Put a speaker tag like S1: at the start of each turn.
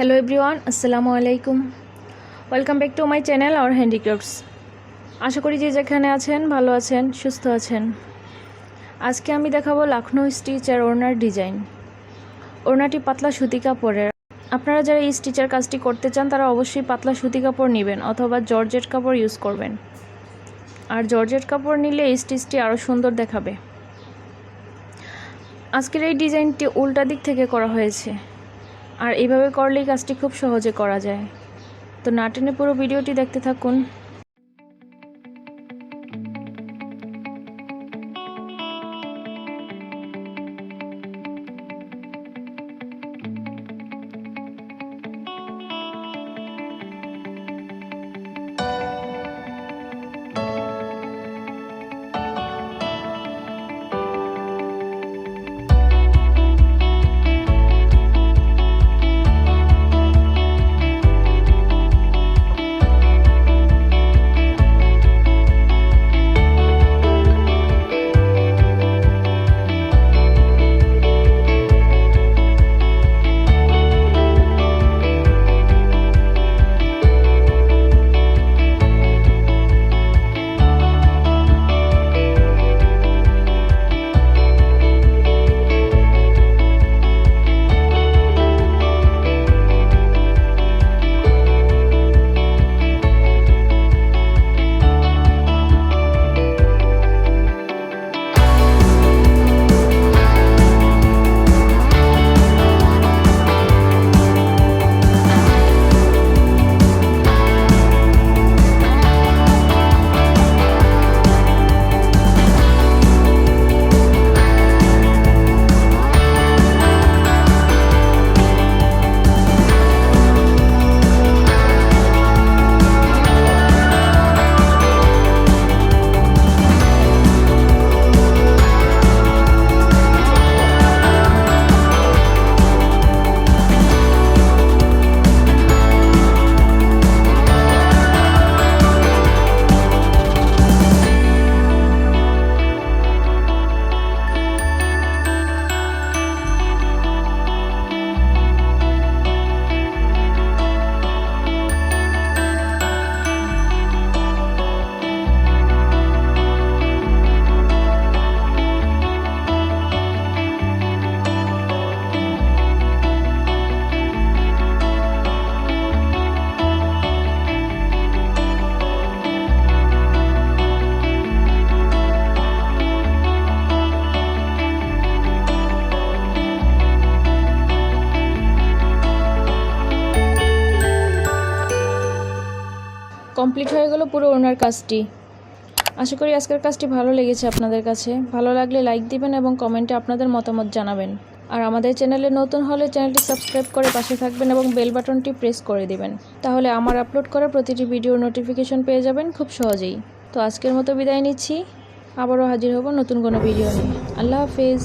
S1: Hello everyone, Assalamualaikum. Welcome back to my channel or Handicrafts. আশা করি যে যেখানে আছেন ভালো আছেন, সুস্থ আছেন। আজকে আমি দেখাবো লাখনৌ স্টিচ আর ওড়নার ডিজাইন। ওড়নাটি পাতলা সুতি কাপড়ের। আপনারা যারা এই স্টিচের কাজটি করতে চান তারা অবশ্যই পাতলা সুতি কাপড় নেবেন অথবা জর্জেট কাপড় ইউজ করবেন। আর জর্জেট কাপড় নিলে এই স্টিচটি আরও সুন্দর দেখাবে। আজকের এই ডিজাইনটি উল্টা দিক থেকে করা হয়েছে, আর এইভাবে করলেই কাজটি খুব সহজে করা যায়। তো না টেনে পুরো ভিডিওটি দেখতে থাকুন। কমপ্লিট হয়ে গেল পুরো ওড়নার কাজটি। আশা করি আজকের কাজটি ভালো লেগেছে আপনাদের কাছে। ভালো লাগলে লাইক দিবেন এবং কমেন্টে আপনাদের মতামত জানাবেন। আর আমাদের চ্যানেলে নতুন হলে চ্যানেলটি সাবস্ক্রাইব করে পাশে থাকবেন এবং বেল বাটনটি প্রেস করে দিবেন। তাহলে আমার আপলোড করা প্রতিটি ভিডিওর নোটিফিকেশন পেয়ে যাবেন খুব সহজেই। তো আজকের মতো বিদায় নিচ্ছি, আবারও হাজির হব নতুন কোনো ভিডিও নিয়ে। আল্লাহ হাফেজ।